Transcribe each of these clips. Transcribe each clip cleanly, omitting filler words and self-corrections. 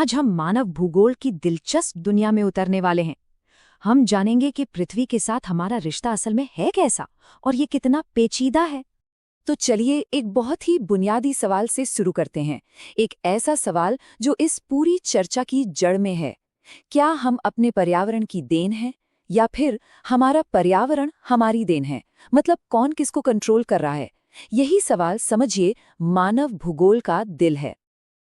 आज हम मानव भूगोल की दिलचस्प दुनिया में उतरने वाले हैं। हम जानेंगे कि पृथ्वी के साथ हमारा रिश्ता असल में है कैसा और ये कितना पेचीदा है। तो चलिए एक बहुत ही बुनियादी सवाल से शुरू करते हैं। एक ऐसा सवाल जो इस पूरी चर्चा की जड़ में है। क्या हम अपने पर्यावरण की देन हैं या फिर हमारा पर्यावरण हमारी देन है? मतलब कौन किसको कंट्रोल कर रहा है? यही सवाल समझिए मानव भूगोल का दिल है।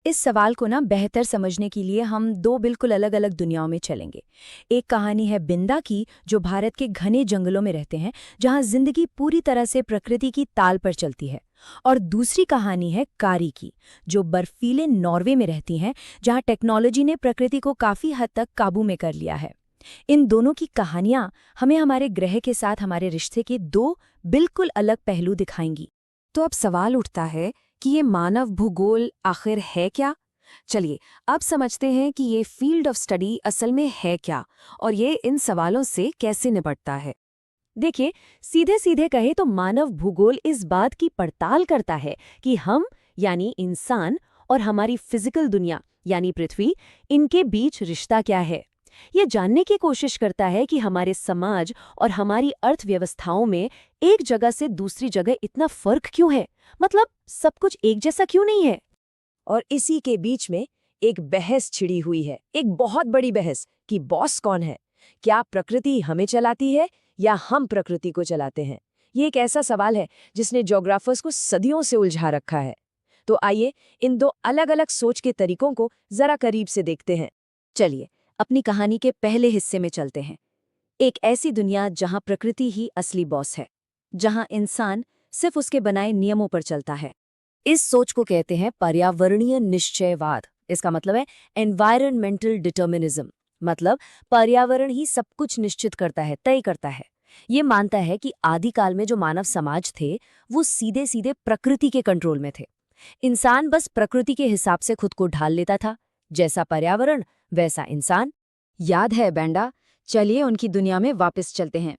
इस सवाल को बेहतर समझने के लिए हम दो बिल्कुल अलग अलग दुनियाओं में चलेंगे। एक कहानी है बिंदा की, जो भारत के घने जंगलों में रहते हैं, जहां जिंदगी पूरी तरह से प्रकृति की ताल पर चलती है। और दूसरी कहानी है कारी की, जो बर्फीले नॉर्वे में रहती हैं, जहां टेक्नोलॉजी ने प्रकृति को काफी हद तक काबू में कर लिया है। इन दोनों की कहानियां हमें हमारे ग्रह के साथ हमारे रिश्ते के दो बिल्कुल अलग पहलू दिखाएंगी। तो अब सवाल उठता है कि ये मानव भूगोल आखिर है क्या? चलिए अब समझते हैं कि ये फील्ड ऑफ स्टडी असल में है क्या और ये इन सवालों से कैसे निपटता है। देखिए, सीधे सीधे कहे तो मानव भूगोल इस बात की पड़ताल करता है कि हम यानी इंसान और हमारी फिजिकल दुनिया यानी पृथ्वी, इनके बीच रिश्ता क्या है। ये जानने की कोशिश करता है कि हमारे समाज और हमारी अर्थव्यवस्थाओं में एक जगह से दूसरी जगह इतना फर्क क्यों है, मतलब सब कुछ एक जैसा क्यों नहीं है। और इसी के बीच में एक बहस छिड़ी हुई है, एक बहुत बड़ी बहस कि बॉस कौन है। क्या प्रकृति हमें चलाती है या हम प्रकृति को चलाते हैं? ये एक ऐसा सवाल है जिसने ज्योग्राफर्स को सदियों से उलझा रखा है। तो आइए इन दो अलग अलग सोच के तरीकों को जरा करीब से देखते हैं। चलिए अपनी कहानी के पहले हिस्से में चलते हैं। एक ऐसी दुनिया जहां प्रकृति ही असली बॉस है, जहां इंसान सिर्फ उसके बनाए नियमों पर चलता है। इस सोच को कहते हैं पर्यावरणीय निश्चयवाद। इसका मतलब है एनवायरमेंटल डिटर्मिनिज्म, मतलब पर्यावरण ही सब कुछ निश्चित करता है, तय करता है। ये मानता है कि आदिकाल में जो मानव समाज थे वो सीधे सीधे प्रकृति के कंट्रोल में थे। इंसान बस प्रकृति के हिसाब से खुद को ढाल लेता था, जैसा पर्यावरण वैसा इंसान। याद है बैंडा? चलिए उनकी दुनिया में वापस चलते हैं।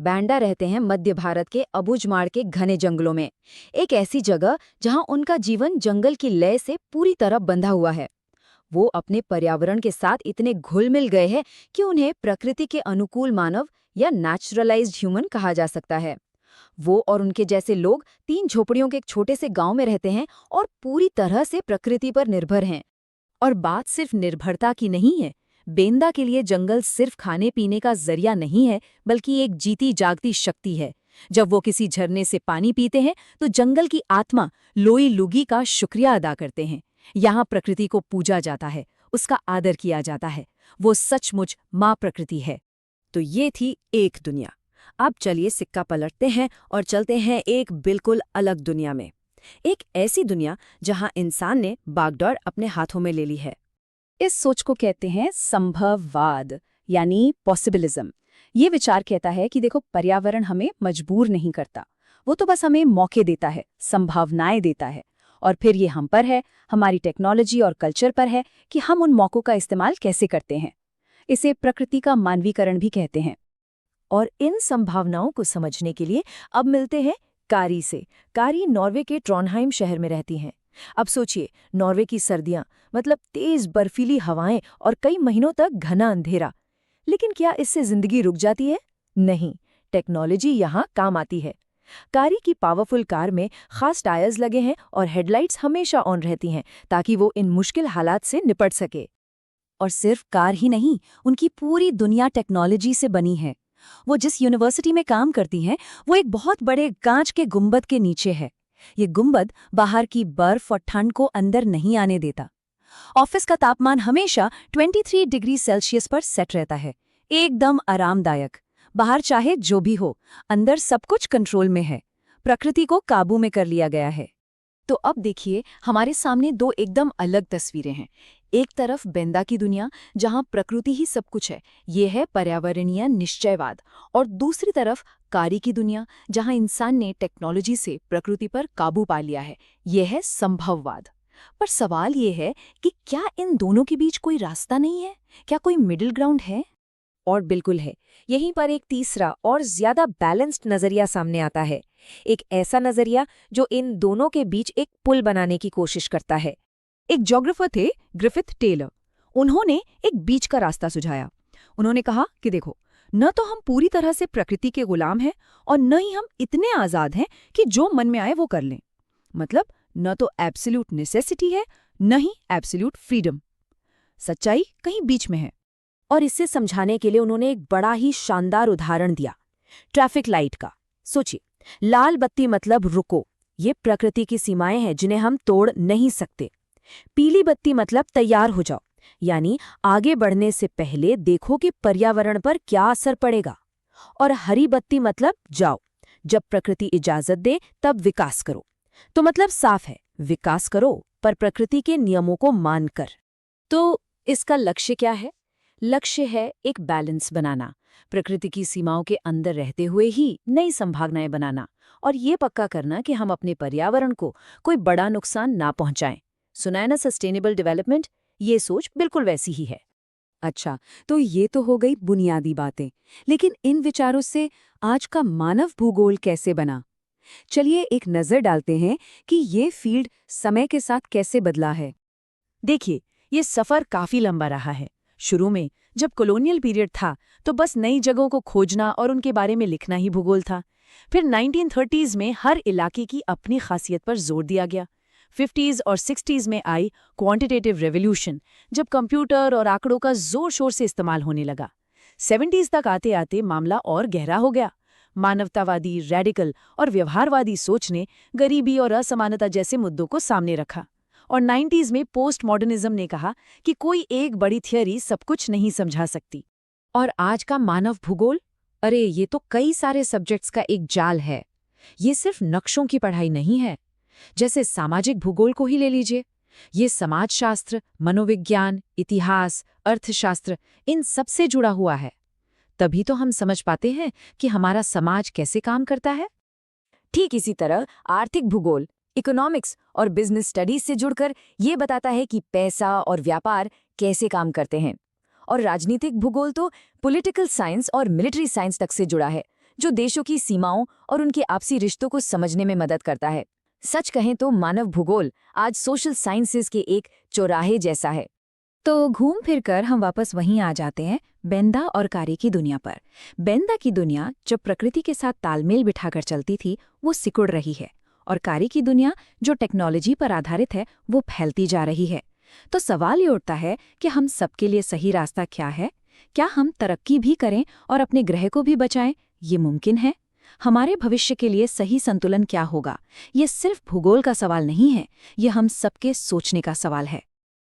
बैंडा रहते हैं मध्य भारत के अबुझमाड़ के घने जंगलों में, एक ऐसी जगह जहां उनका जीवन जंगल की लय से पूरी तरह बंधा हुआ है। वो अपने पर्यावरण के साथ इतने घुल मिल गए हैं कि उन्हें प्रकृति के अनुकूल मानव या नेचुरलाइज्ड ह्यूमन कहा जा सकता है। वो और उनके जैसे लोग 3 झोपड़ियों के एक छोटे से गांव में रहते हैं और पूरी तरह से प्रकृति पर निर्भर हैं। और बात सिर्फ निर्भरता की नहीं है। बेंदा के लिए जंगल सिर्फ खाने पीने का जरिया नहीं है, बल्कि एक जीती जागती शक्ति है। जब वो किसी झरने से पानी पीते हैं तो जंगल की आत्मा लोई लुगी का शुक्रिया अदा करते हैं। यहाँ प्रकृति को पूजा जाता है, उसका आदर किया जाता है। वो सचमुच माँ प्रकृति है। तो ये थी एक दुनिया। अब चलिए सिक्का पलटते हैं और चलते हैं एक बिल्कुल अलग दुनिया में। एक ऐसी दुनिया जहां इंसान ने बागडोर अपने हाथों में ले ली है। इस सोच को कहते हैं संभववाद यानी पॉसिबिलिज्म। ये विचार कहता है कि देखो, पर्यावरण हमें मजबूर नहीं करता, वो तो बस हमें मौके देता है, संभावनाएं देता है। और फिर ये हम पर है, हमारी टेक्नोलॉजी और कल्चर पर है कि हम उन मौकों का इस्तेमाल कैसे करते हैं। इसे प्रकृति का मानवीकरण भी कहते हैं। और इन संभावनाओं को समझने के लिए अब मिलते हैं कारी से। कारी नॉर्वे के ट्रॉनहाइम शहर में रहती हैं। अब सोचिए, नॉर्वे की सर्दियां, मतलब तेज बर्फीली हवाएं और कई महीनों तक घना अंधेरा। लेकिन क्या इससे जिंदगी रुक जाती है? नहीं, टेक्नोलॉजी यहाँ काम आती है। कारी की पावरफुल कार में खास टायर्स लगे हैं और हेडलाइट्स हमेशा ऑन रहती हैं ताकि वो इन मुश्किल हालात से निपट सके। और सिर्फ कार ही नहीं, उनकी पूरी दुनिया टेक्नोलॉजी से बनी है। वो जिस यूनिवर्सिटी में काम करती हैं, वो एक बहुत बड़े कांच के गुंबद के नीचे है। ये गुंबद बाहर की बर्फ और ठंड को अंदर नहीं आने देता। ऑफिस का तापमान हमेशा 23 डिग्री सेल्सियस पर सेट रहता है, एकदम आरामदायक। बाहर चाहे जो भी हो, अंदर सब कुछ कंट्रोल में है। प्रकृति को काबू में कर लिया गया है। तो अब देखिए, हमारे सामने दो एकदम अलग तस्वीरें हैं। एक तरफ बेंदा की दुनिया जहां प्रकृति ही सब कुछ है, ये है पर्यावरणीय निश्चयवाद। और दूसरी तरफ कारी की दुनिया जहां इंसान ने टेक्नोलॉजी से प्रकृति पर काबू पा लिया है, ये है संभववाद। पर सवाल ये है कि क्या इन दोनों के बीच कोई रास्ता नहीं है? क्या कोई मिडिल ग्राउंड है? और बिल्कुल है। यहीं पर एक तीसरा और ज्यादा बैलेंस्ड नजरिया सामने आता है। एक ऐसा नजरिया जो इन दोनों के बीच एक पुल बनाने की कोशिश करता है। एक ज्योग्राफर थे ग्रिफिथ टेलर। उन्होंने एक बीच का रास्ता सुझाया। उन्होंने कहा कि देखो, न तो हम पूरी तरह से प्रकृति के गुलाम हैं और न ही हम इतने आज़ाद हैं कि जो मन में आए वो कर लें। मतलब न तो एब्सोल्यूट नेसेसिटी है, न ही एब्सोल्यूट फ्रीडम। सच्चाई कहीं बीच में है। और इसे समझाने के लिए उन्होंने एक बड़ा ही शानदार उदाहरण दिया, ट्रैफिक लाइट का। सोचिए, लाल बत्ती मतलब रुको, ये प्रकृति की सीमाएं हैं जिन्हें हम तोड़ नहीं सकते। पीली बत्ती मतलब तैयार हो जाओ, यानी आगे बढ़ने से पहले देखो कि पर्यावरण पर क्या असर पड़ेगा। और हरी बत्ती मतलब जाओ, जब प्रकृति इजाजत दे तब विकास करो। तो मतलब साफ है, विकास करो पर प्रकृति के नियमों को मानकर। तो इसका लक्ष्य क्या है? लक्ष्य है एक बैलेंस बनाना, प्रकृति की सीमाओं के अंदर रहते हुए ही नई संभावनाएं बनाना, और ये पक्का करना कि हम अपने पर्यावरण को कोई बड़ा नुकसान ना पहुंचाएं। सुना है ना सस्टेनेबल डेवलपमेंट? ये सोच बिल्कुल वैसी ही है। अच्छा, तो ये तो हो गई बुनियादी बातें, लेकिन इन विचारों से आज का मानव भूगोल कैसे बना? चलिए एक नज़र डालते हैं कि ये फील्ड समय के साथ कैसे बदला है। देखिए, ये सफ़र काफ़ी लंबा रहा है। शुरू में जब कॉलोनियल पीरियड था तो बस नई जगहों को खोजना और उनके बारे में लिखना ही भूगोल था। फिर 1930s में हर इलाके की अपनी खासियत पर जोर दिया गया। 50s और 60s में आई क्वांटिटेटिव रेवोल्यूशन, जब कंप्यूटर और आंकड़ों का जोर शोर से इस्तेमाल होने लगा। 70s तक आते आते मामला और गहरा हो गया। मानवतावादी, रेडिकल और व्यवहारवादी सोच ने गरीबी और असमानता जैसे मुद्दों को सामने रखा। और 90s में पोस्ट मॉडर्निज्म ने कहा कि कोई एक बड़ी थियरी सब कुछ नहीं समझा सकती। और आज का मानव भूगोल, अरे ये तो कई सारे सब्जेक्ट्स का एक जाल है। ये सिर्फ नक्शों की पढ़ाई नहीं है। जैसे सामाजिक भूगोल को ही ले लीजिए, ये समाजशास्त्र, मनोविज्ञान, इतिहास, अर्थशास्त्र, इन सब से जुड़ा हुआ है। तभी तो हम समझ पाते हैं कि हमारा समाज कैसे काम करता है। ठीक इसी तरह आर्थिक भूगोल, इकोनॉमिक्स और बिजनेस स्टडीज से जुड़कर ये बताता है कि पैसा और व्यापार कैसे काम करते हैं। और राजनीतिक भूगोल तो पॉलिटिकल साइंस और मिलिट्री साइंस तक से जुड़ा है, जो देशों की सीमाओं और उनके आपसी रिश्तों को समझने में मदद करता है। सच कहें तो मानव भूगोल आज सोशल साइंसेज के एक चौराहे जैसा है। तो घूम फिर कर हम वापस वहीं आ जाते हैं, बेंदा और कारी की दुनिया पर। बेंदा की दुनिया जो प्रकृति के साथ तालमेल बिठाकर चलती थी, वो सिकुड़ रही है, और कारी की दुनिया जो टेक्नोलॉजी पर आधारित है, वो फैलती जा रही है। तो सवाल ये उठता है कि हम सबके लिए सही रास्ता क्या है? क्या हम तरक्की भी करें और अपने ग्रह को भी बचाएं? ये मुमकिन है? हमारे भविष्य के लिए सही संतुलन क्या होगा? ये सिर्फ भूगोल का सवाल नहीं है, ये हम सबके सोचने का सवाल है।